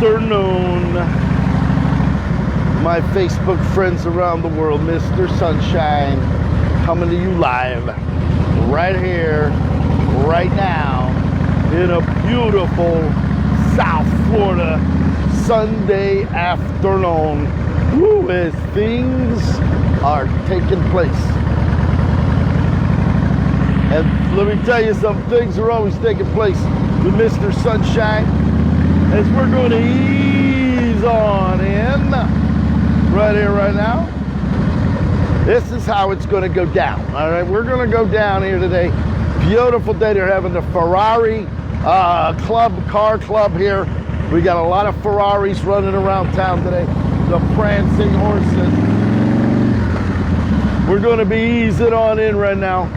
afternoon, my Facebook friends around the world. Mr. Sunshine coming to you live right here, right now, in a beautiful South Florida Sunday afternoon. Woo, as things are taking place. And let me tell you, some things are always taking place with Mr. Sunshine, as we're going to ease on in right here, right now. This is how it's going to go down. All right, we're going to go down here today. Beautiful day. They're having the Ferrari car club here. We got a lot of Ferraris running around town today. The prancing horses. We're going to be easing on in right now.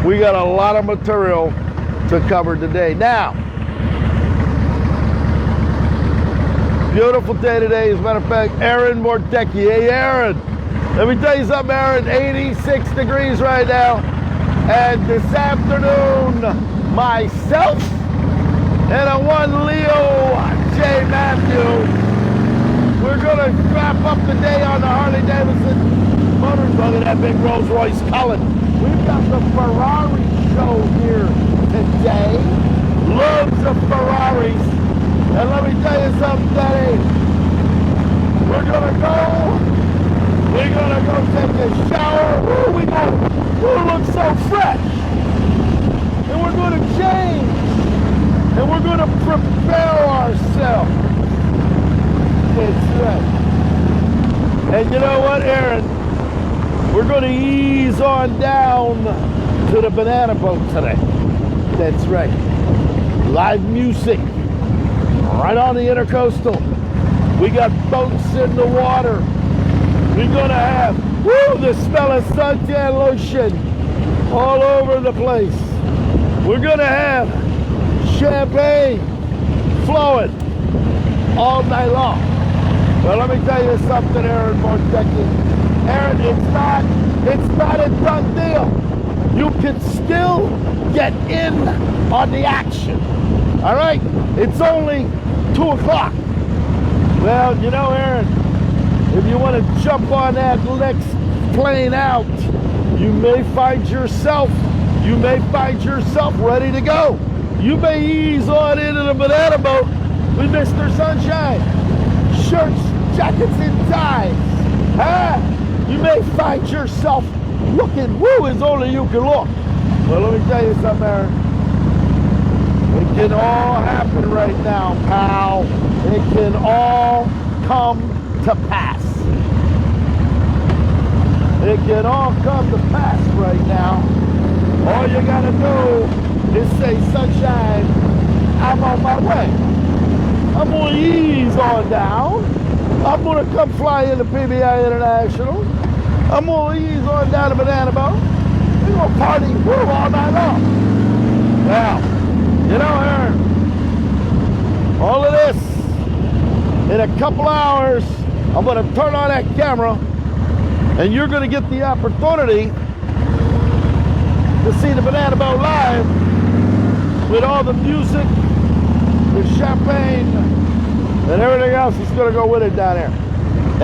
We got a lot of material to cover today. Now, beautiful day today. As a matter of fact, Aaron Mordecki. Hey, Aaron. Let me tell you something, Aaron. 86 degrees right now. And this afternoon, myself and a one Leo J. Matthew, we're going to wrap up the day on the Harley Davidson Motors. Look at that big Rolls Royce Cullen. We've got the Ferrari show here today. Loads of Ferraris. And let me tell you something, Daddy. We're gonna go take a shower. Ooh, we'll look so fresh. And we're gonna change. And we're gonna prepare ourselves. That's right. And you know what, Aaron? We're gonna ease on down to the banana boat today. That's right. Live music. Right on the intercoastal. We got boats in the water. We're gonna have, the smell of suntan lotion all over the place. We're gonna have champagne flowing all night long. But let me tell you something, Aaron Mordecki. Aaron, it's not a done deal. You can still get in on the action. All right? It's only 2 o'clock. Well, you know, Aaron, if you want to jump on that next plane out, you may find yourself ready to go. You may ease on into the banana boat with Mr. Sunshine. Shirts, jackets, and ties. Huh? You may find yourself looking as only you can look. Well, let me tell you something, Aaron. It can all happen right now, pal. It can all come to pass. It can all come to pass right now. All you gotta do is say, Sunshine, I'm on my way. I'm gonna ease on down. I'm gonna come fly into PBI International. I'm gonna ease on down to Banana Boat. We're gonna party all night long. Now, you know, Aaron, all of this, in a couple hours, I'm gonna turn on that camera and you're gonna get the opportunity to see the Banana Boat live with all the music, the champagne, and everything else that's gonna go with it down there.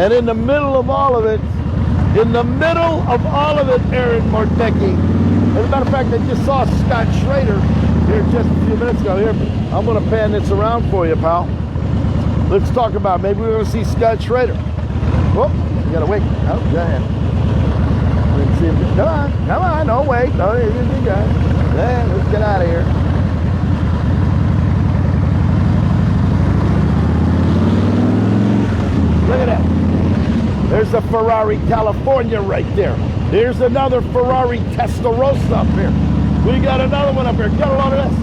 And in the middle of all of it, Aaron Mordecki. As a matter of fact, I just saw Scott Schrader here just a few minutes ago. Here, I'm gonna pan this around for you, pal. Let's talk about, maybe we're gonna see Scott Schrader. Oh, you gotta wait. Oh, go ahead. Let's see him. Come on, don't wait. No, here's the guy. Yeah, let's get out of here. Look at that. There's a Ferrari California right there. Here's another Ferrari Testarossa up here. We got another one up here. Get a load of this.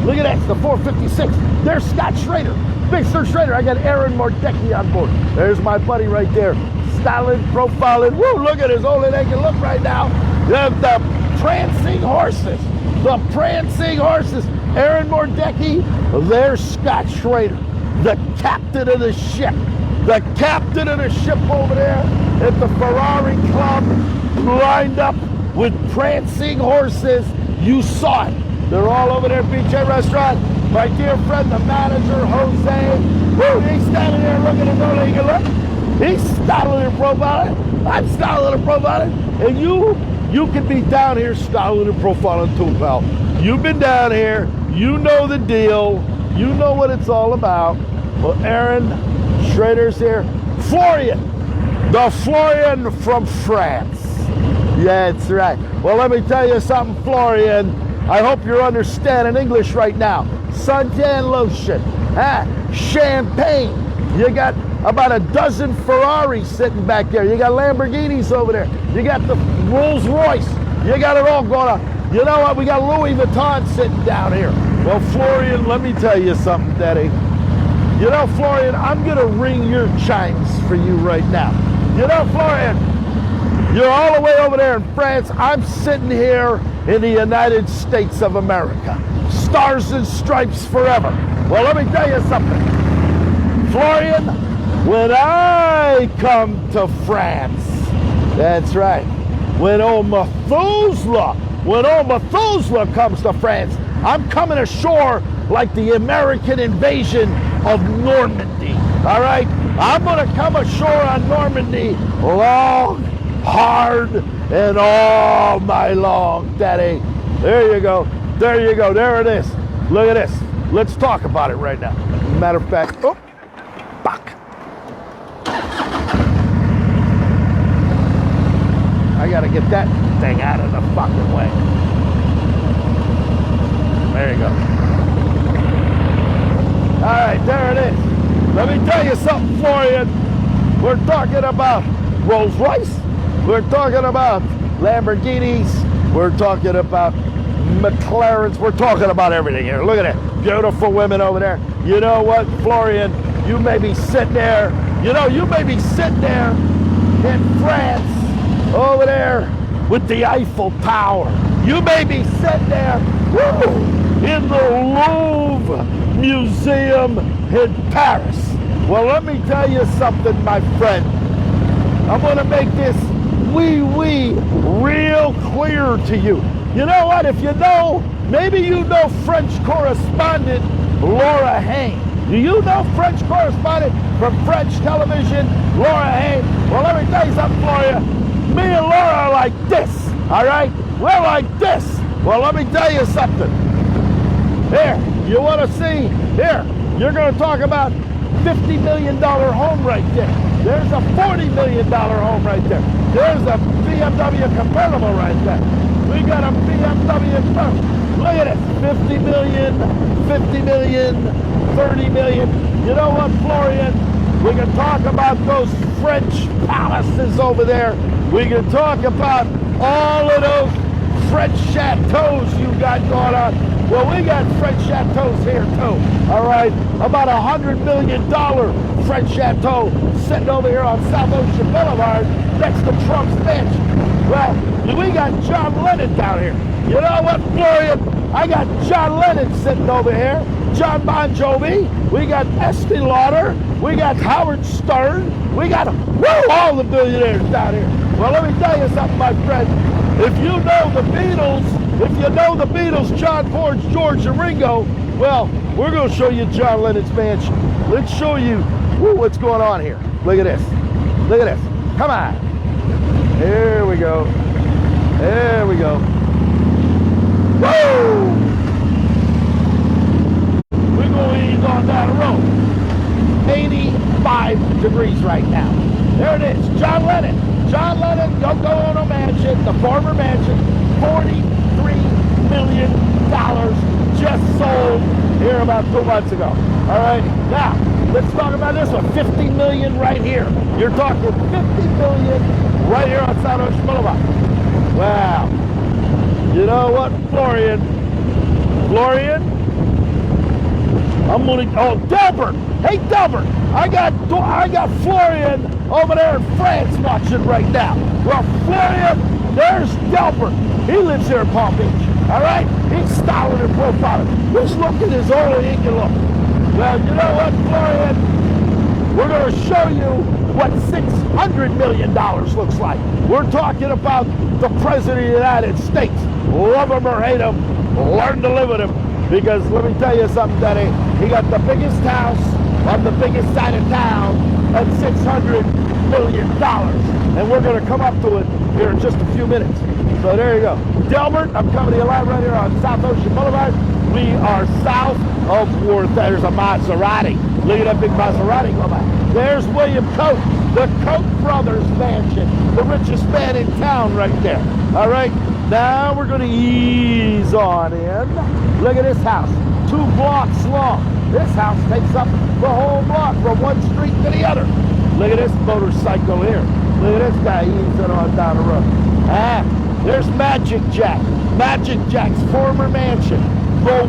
Look at that. It's the 456. There's Scott Schrader. Big Sir Schrader. I got Aaron Mordecki on board. There's my buddy right there. Styling, profiling. Woo, look at his only they can look right now. The prancing horses. The prancing horses. Aaron Mordecki. There's Scott Schrader. The captain of the ship. The captain of the ship over there at the Ferrari Club, lined up with prancing horses. You saw it. They're all over there at BJ Restaurant. My dear friend, the manager, Jose, Woo, he's standing there looking at all he can look. He's styling and profiling. I'm styling and profiling. And you can be down here styling and profiling too, pal. You've been down here. You know the deal. You know what it's all about. Well, Aaron Schrader's here. Florian. The Florian from France. Yeah, that's right. Well, let me tell you something, Florian. I hope you're understanding English right now. Suntan lotion, champagne. You got about a dozen Ferraris sitting back there. You got Lamborghinis over there. You got the Rolls Royce. You got it all going on. You know what? We got Louis Vuitton sitting down here. Well, Florian, let me tell you something, Daddy. You know, Florian, I'm going to ring your chimes for you right now. You know, Florian, you're all the way over there in France. I'm sitting here in the United States of America. Stars and stripes forever. Well, let me tell you something. Florian, when I come to France, that's right, when old Methuselah comes to France, I'm coming ashore like the American invasion of Normandy, all right? I'm gonna come ashore on Normandy long, hard, and all night long, Daddy. There you go, there you go, there it is. Look at this. Let's talk about it right now. Matter of fact, oh, fuck. I gotta get that thing out of the fucking way. There you go. All right, there it is. Let me tell you something, Florian. We're talking about Rolls Royce. We're talking about Lamborghinis. We're talking about McLarens. We're talking about everything here. Look at that. Beautiful women over there. You know what, Florian? You may be sitting there. You know, you may be sitting there in France, over there with the Eiffel Tower. You may be sitting there, woo, in the Louvre Museum in Paris. Well, let me tell you something, my friend. I'm going to make this real clear to you. You know what? If you know, maybe you know French correspondent Laura Hayne. Do you know French correspondent from French television, Laura Hayne? Well, let me tell you something, Gloria. Me and Laura are like this, all right? We're like this. Well, let me tell you something. Here, you want to see? Here, you're going to talk about $50 million home right there. There's a $40 million home right there. There's a BMW convertible right there. We got a BMW convertible. Look at it, 50 million, 50 million, 30 million. You know what, Florian? We can talk about those French palaces over there. We can talk about all of those French chateaus you got going on. Well, we got French chateaus here too, all right? About $100 million French chateau sitting over here on South Ocean Boulevard next to Trump's mansion. Well, we got John Lennon down here. You know what, Florian? I got John Lennon sitting over here, John Bon Jovi, we got Estee Lauder, we got Howard Stern, we got all the billionaires down here. Well, let me tell you something, my friend. If you know the Beatles, John, Paul, George, and Ringo, well, we're going to show you John Lennon's mansion. Let's show you what's going on here. Look at this. Look at this. Come on. Here we go. There we go. Woo! We're going to ease on down the road. 85 degrees right now. There it is. John Lennon. John Lennon, Yoko Ono mansion, the former mansion, $43 million just sold here about 2 months ago. All right, now let's talk about this one. $50 million right here. You're talking $50 million right here on South Ocean Boulevard. Wow. You know what, Florian? I'm gonna. Oh, Delbert. Hey, Delbert. I got Florian over there in France watching right now. Well, Florian, there's Delbert. He lives here in Palm Beach. All right? He's styling and profiling. He's looking as old as he can look. Well, you know what, Florian? We're going to show you what $600 million looks like. We're talking about the President of the United States. Love him or hate him, learn to live with him. Because let me tell you something, Daddy. He got the biggest house on the biggest side of town at $600 million. And we're going to come up to it here in just a few minutes. So there you go. Delbert, I'm coming to you live right here on South Ocean Boulevard. We are south of Worth. There's a Maserati. Look at that big Maserati go by. There's William Koch, the Koch brothers mansion, the richest man in town right there. All right, now we're going to ease on in. Look at this house, 2 blocks long. This house takes up the whole block from one street to the other. Look at this motorcycle here. Look at this guy easing on down the road. There's Magic Jack. Magic Jack's former mansion, the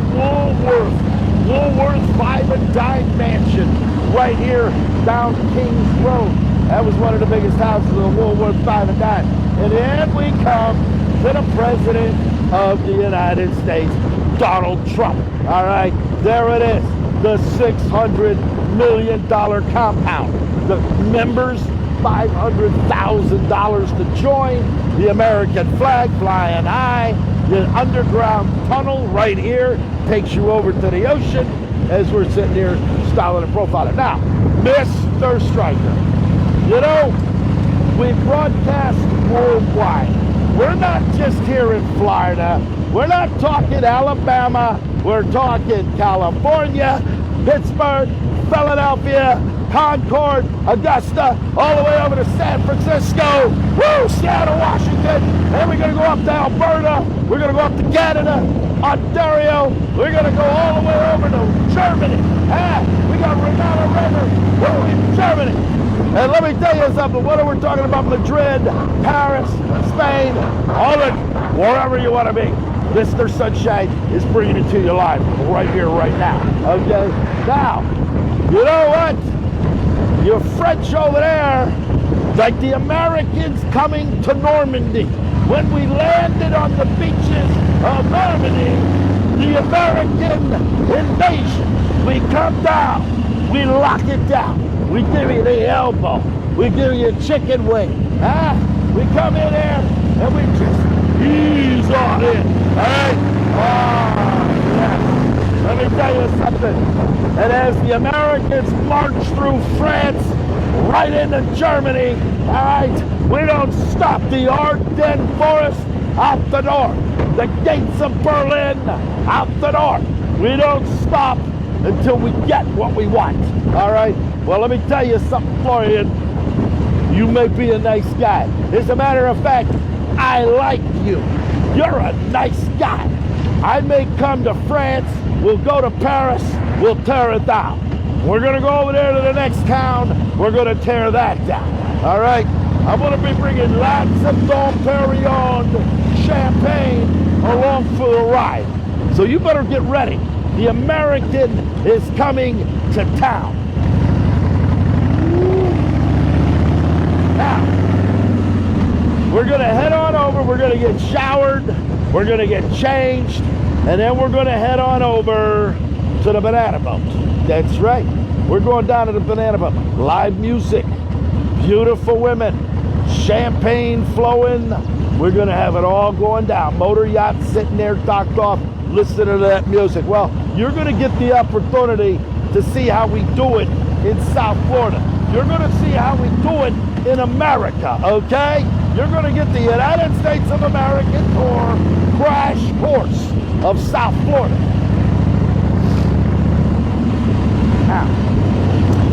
Woolworth 5 and Dime mansion, right here down Kings Road. That was one of the biggest houses of the Woolworth 5 and Dime. And then we come to the President of the United States, Donald Trump. All right, there it is, the $600 million compound. The members, $500,000 to join. The American flag flying high. The underground tunnel right here takes you over to the ocean as we're sitting here styling and profiling. Now, Mr. Stryker, you know, we broadcast worldwide. We're not just here in Florida. We're not talking Alabama. We're talking California, Pittsburgh, Philadelphia, Concord, Augusta, all the way over to San Francisco, Seattle, Washington, and we're going to go up to Alberta, we're going to go up to Canada, Ontario, we're going to go all the way over to Germany. We got Renata River, in Germany. And let me tell you something, whether we're talking about Madrid, Paris, Spain, all of it, wherever you want to be, Mr. Sunshine is bringing it to you live right here, right now. Okay? Now, you know what? Your French over there, like the Americans coming to Normandy. When we landed on the beaches of Normandy, the American invasion, we come down, we lock it down, we give you the elbow, we give you a chicken wing, we come in there and we just ease on in, right? Yes. Let me tell you something. And as the Americans march through France, right into Germany, all right, we don't stop. The Ardennes Forest, out the door. The gates of Berlin, out the door. We don't stop until we get what we want, all right? Well, let me tell you something, Florian. You may be a nice guy. As a matter of fact, I like you. You're a nice guy. I may come to France, we'll go to Paris, we'll tear it down. We're going to go over there to the next town, we're going to tear that down. All right? I'm going to be bringing lots of Dom Perignon champagne along for the ride. So you better get ready. The American is coming to town. Now, we're going to head on over, we're going to get showered, we're going to get changed, and then we're going to head on over to the banana boat. That's right. We're going down to the banana boat. Live music, beautiful women, champagne flowing. We're going to have it all going down. Motor yacht sitting there docked off, listening to that music. Well, you're going to get the opportunity to see how we do it in South Florida. You're going to see how we do it in America, okay? You're going to get the United States of America tour crash course of South Florida. Now,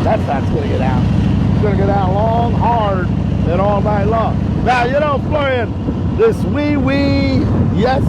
that's not going to get down. It's going to go down long, hard, and all night long. Now, you know, Florian, this wee, yes,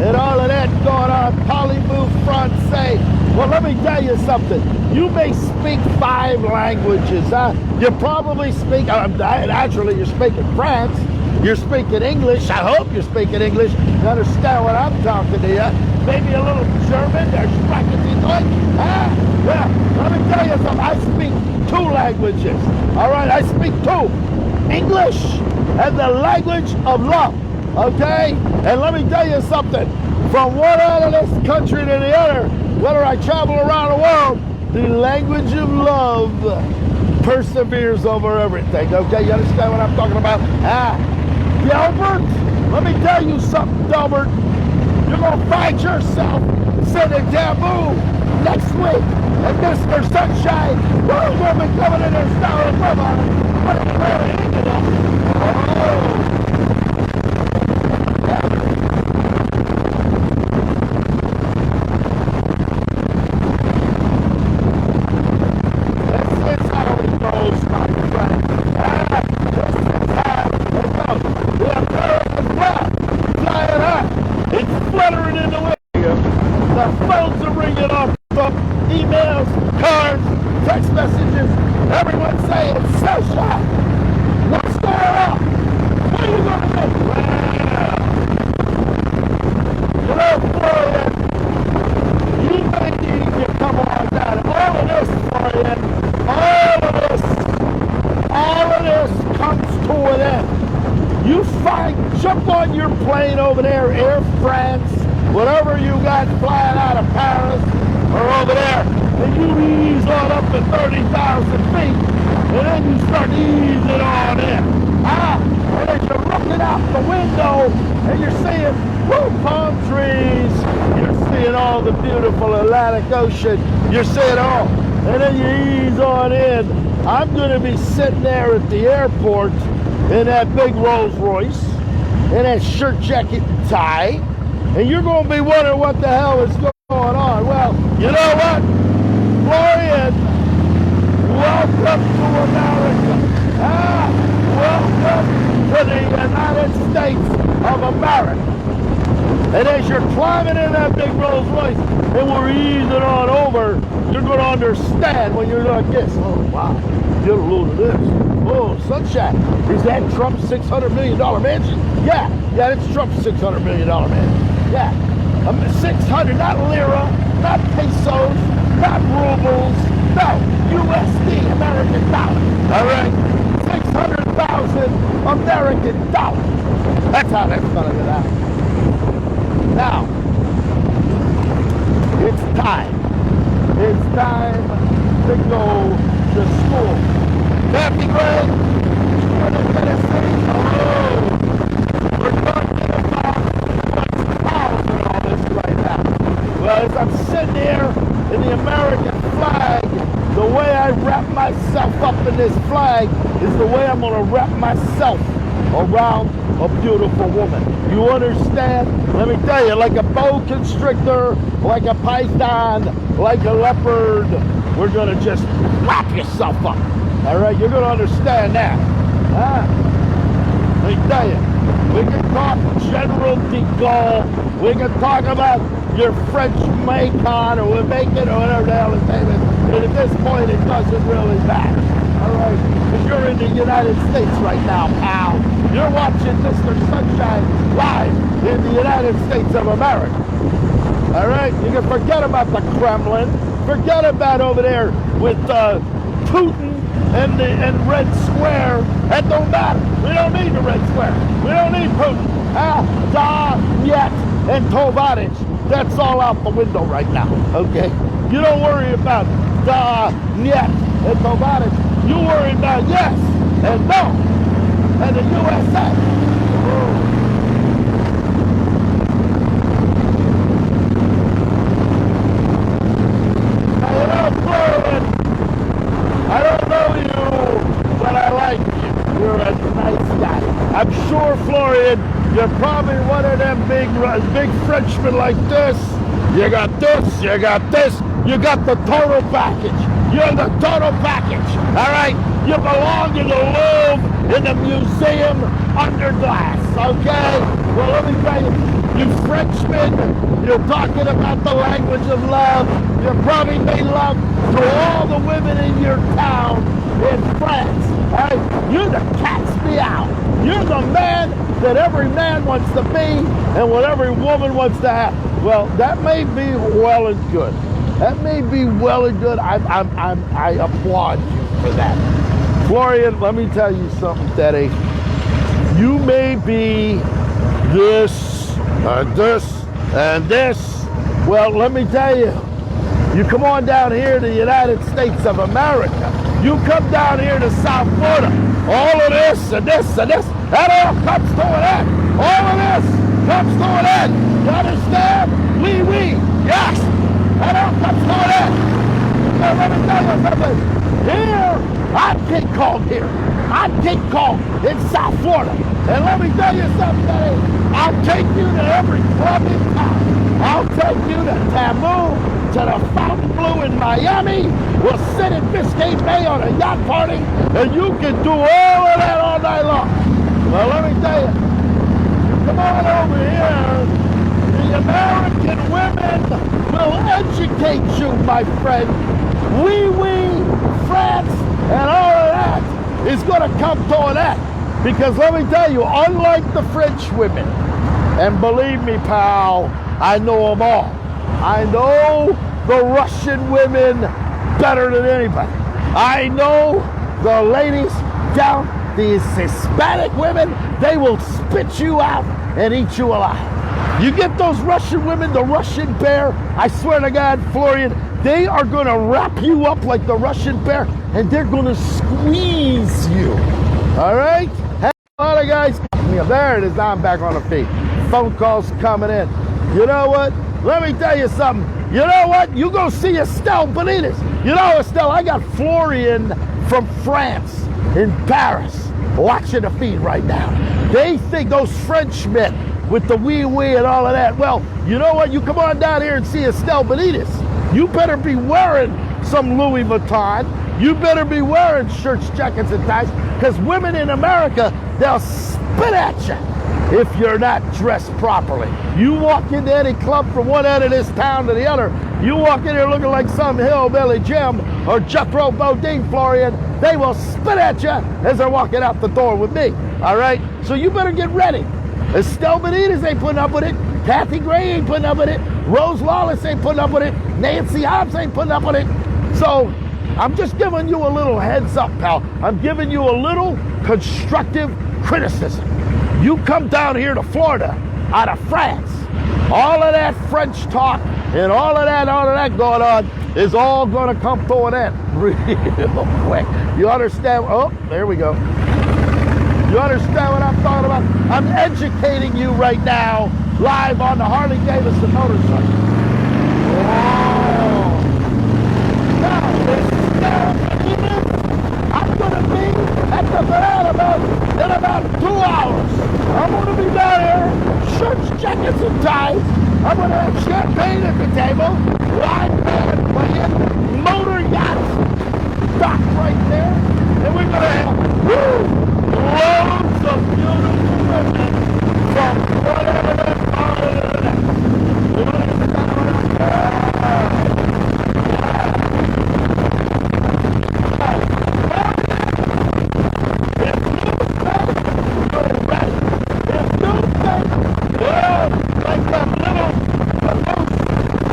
and all of that going on, parlez-vous français. Well, let me tell you something. You may speak 5 languages, huh? You probably speak, naturally you're speaking French, you're speaking English, I hope you're speaking English, you understand what I'm talking to you. Maybe a little German, there's Sprachen Deutsch, huh? Yeah, let me tell you something, I speak 2 languages, all right? I speak 2, English and the language of love, okay? And let me tell you something, from one end of this country to the other, whether I travel around the world, the language of love perseveres over everything, okay? You understand what I'm talking about? Delbert, let me tell you something, Delbert. You're going to find yourself sending taboo next week, and Mr. Sunshine, will be coming in here starring with us. Emails, cards, text messages, everyone saying, Sunshine, what's going on? What are you going to do? Well, Florian, you may need to come on down. All of this comes to an end. You jump on your plane over there, Air France, whatever you got flying out of Paris, or over there, and you ease on up to 30,000 feet, and then you start easing on in. And as you're looking out the window, and you're seeing palm trees, you're seeing all the beautiful Atlantic Ocean, you're seeing all, and then you ease on in. I'm going to be sitting there at the airport in that big Rolls Royce, in that shirt, jacket, and tie, and you're going to be wondering what the hell is going on. Well, you know what? Florian, welcome to America. Welcome to the United States of America. And as you're climbing in that big Rolls Royce, and we're easing on over, you're going to understand when you're like this. Oh, wow. Get a load of this. Oh, Sunshine. Is that Trump's $600 million mansion? Yeah, that's Trump's $600 million mansion. Yeah. 600, not lira, not pesos, not rubles, no, USD, American dollar, all right? 600,000 American dollars. That's how that's gonna get out. Now, it's time. It's time to go to school. Happy grade, we're in Tennessee. We're talking about well, as I'm sitting here in the American flag, the way I wrap myself up in this flag is the way I'm going to wrap myself around a beautiful woman. You understand? Let me tell you, like a boa constrictor, like a python, like a leopard, we're going to just wrap yourself up. All right? You're going to understand that. Let me tell you, we can talk General de Gaulle, we can talk about your French Macon or Macon or whatever the hell his name is. And at this point, it doesn't really matter. All right? Because you're in the United States right now, pal. You're watching Mr. Sunshine live in the United States of America. All right? You can forget about the Kremlin. Forget about over there with Putin and Red Square. That don't matter. We don't need the Red Square. We don't need Putin. Donetsk and Tovarich. That's all out the window right now, okay? You don't worry about Donetsk and Tovarich. You worry about yes and no and the USA. Now, you know, Florian, I don't know you, but I like you. You're a nice guy. I'm sure, Florian, you're probably one of them big Frenchmen like this. You got this, you got this, you got the total package. You're the total package, all right? You belong in the Louvre, in the museum, under glass, okay? Well, let me tell you, you Frenchmen, you're talking about the language of love. You probably made love to all the women in your town in France, all right? You're the cat's meow. You're the man that every man wants to be and what every woman wants to have. Well, that may be well and good. That may be well and good. I applaud you for that. Florian, let me tell you something, Teddy. You may be this, and this. Well, let me tell you. You come on down here to the United States of America. You come down here to South Florida. All of this and this and this. That all comes to an end. All of this comes to an end. You understand? Oui. Yes. That all comes to an end. Well, let me tell you something. Here, I'm King Kong here. I'm King Kong in South Florida. And let me tell you something, Eddie. I'll take you to every club in town. I'll take you to Taboo, to the Fountain Blue in Miami. We'll sit in Biscayne Bay on a yacht party, and you can do all of that all night long. Well, let me tell you, come on over here. The American women will educate you, my friend. France, and all of that is going to come to an end. Because let me tell you, unlike the French women, and believe me, pal, I know them all. I know the Russian women better than anybody. I know the ladies down, these Hispanic women, they will spit you out and eat you alive. You get those Russian women, the Russian bear, I swear to God, Florian, they are going to wrap you up like the Russian bear, and they're going to squeeze you. All right? Hey, a lot of guys, there it is, I'm back on the feed. Phone calls coming in. You know what? Let me tell you something. You know what? You go see Estelle Benitez. You know, Estelle, I got Florian from France in Paris watching the feed right now. They think those Frenchmen with the wee and all of that. Well, you know what? You come on down here and see Estelle Benitez. You better be wearing some Louis Vuitton. You better be wearing shirts, jackets, and ties, because women in America, they'll spit at you if you're not dressed properly. You walk into any club from one end of this town to the other, you walk in here looking like some hillbilly Jim or Jethro Bodine, Florian, they will spit at you as they're walking out the door with me, all right? So you better get ready. Estelle Benitez ain't putting up with it. Kathy Gray ain't putting up with it. Rose Lawless ain't putting up with it. Nancy Hobbs ain't putting up with it. So I'm just giving you a little heads up, pal. I'm giving you a little constructive criticism. You come down here to Florida out of France, all of that French talk and all of that going on is all going to come to an end real quick. You understand? Oh, there we go. You understand what I'm talking about? I'm educating you right now, live on the Harley Davidson motorcycle. Wow. Now, I'm going to be at the banana boat in about 2 hours. I'm going to be down here, shirts, jackets, and ties. I'm going to have champagne at the table, live band playing, motor yachts docked right there, and we're going to have, loads of beautiful women from whatever part of the next. You understand what I'm saying? If you think you're ready, if you think you're like that little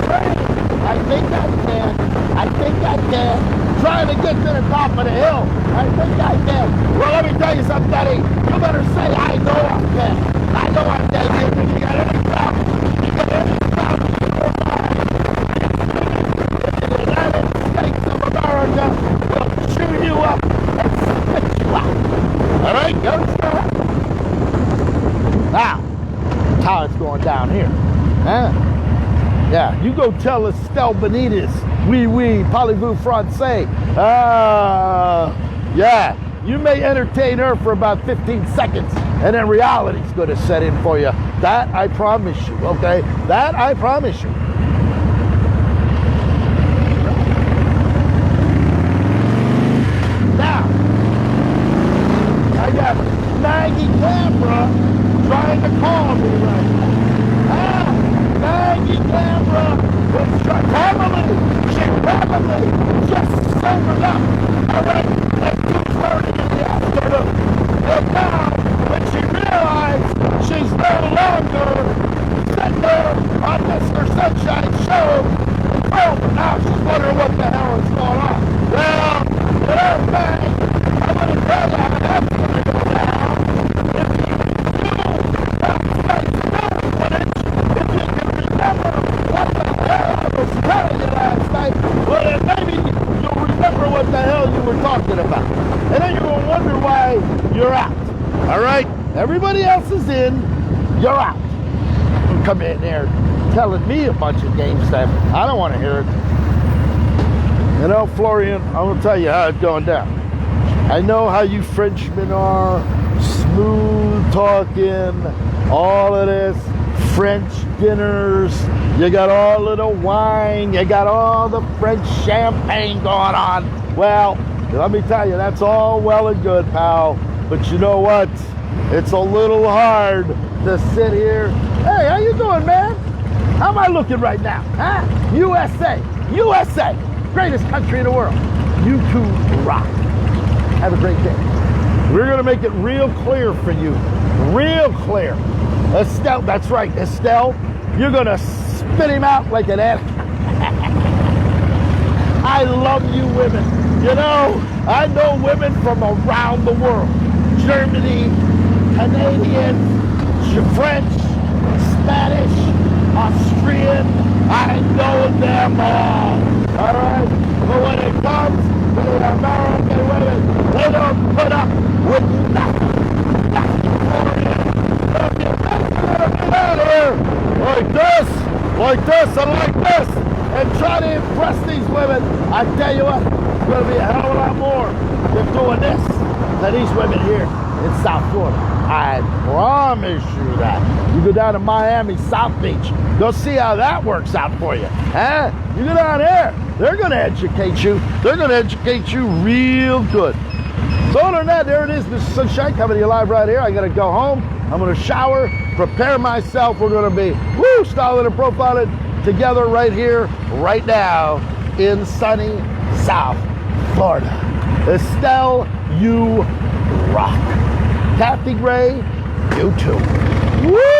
train, I think I can. Trying to get to the top of the hill. I think I can. Well, let me tell you something, Daddy. You better say, I know I can. I know I can. If you got any problem, you got any problem in your mind, the United States of America will chew you up and spit you out. All right? You understand? Now, that's how it's going down here. Huh? Yeah, you go tell Estelle Benitez, parlez-vous français. Yeah, you may entertain her for about 15 seconds, and then reality's going to set in for you. That I promise you, okay? That I promise you. Now, I got Maggie Camera trying to call me right now. Maggie Camera was she probably just sobered up, all right, at 2:30 in the afternoon. And now, when she realized she's no longer sitting there on Mr. Sunshine Show, oh, now she's wondering what the hell is going on. Well, Maggie, I'm going to tell you how that's going to go down. If you do that footage, if you can remember what the hell I was telling you last night, well, then maybe you'll remember what the hell you were talking about. And then you will wonder why you're out. All right? Everybody else is in. You're out. Don't come in there telling me a bunch of game stuff. I don't want to hear it. You know, Florian, I'm going to tell you how it's going down. I know how you Frenchmen are, smooth talking, all of this, French dinners, you got all of the wine, you got all the French champagne going on. Well, let me tell you, that's all well and good, pal. But you know what? It's a little hard to sit here. Hey, how you doing, man? How am I looking right now? Huh? USA, USA, greatest country in the world. You two rock. Have a great day. We're going to make it real clear for you. Real clear. Estelle, that's right, Estelle, you're going to spit him out like an Eddy. I love you women. You know, I know women from around the world. Germany, Canadian, French, Spanish, Austrian. I know them all. All right? But when it comes to the American women, they don't put up with nothing. Get out of here like this, and like this, and try to impress these women. I tell you what, it's going to be a hell of a lot more than doing this than these women here in South Florida. I promise you that. You go down to Miami, South Beach, go see how that works out for you. Huh? You go down there, they're going to educate you. They're going to educate you real good. So other than that, there it is, Mr. Sunshine, coming to you live right here. I got to go home. I'm going to shower, prepare myself. We're going to be, styling and profiling together right here, right now, in sunny South Florida. Estelle, you rock. Kathy Gray, you too. Woo!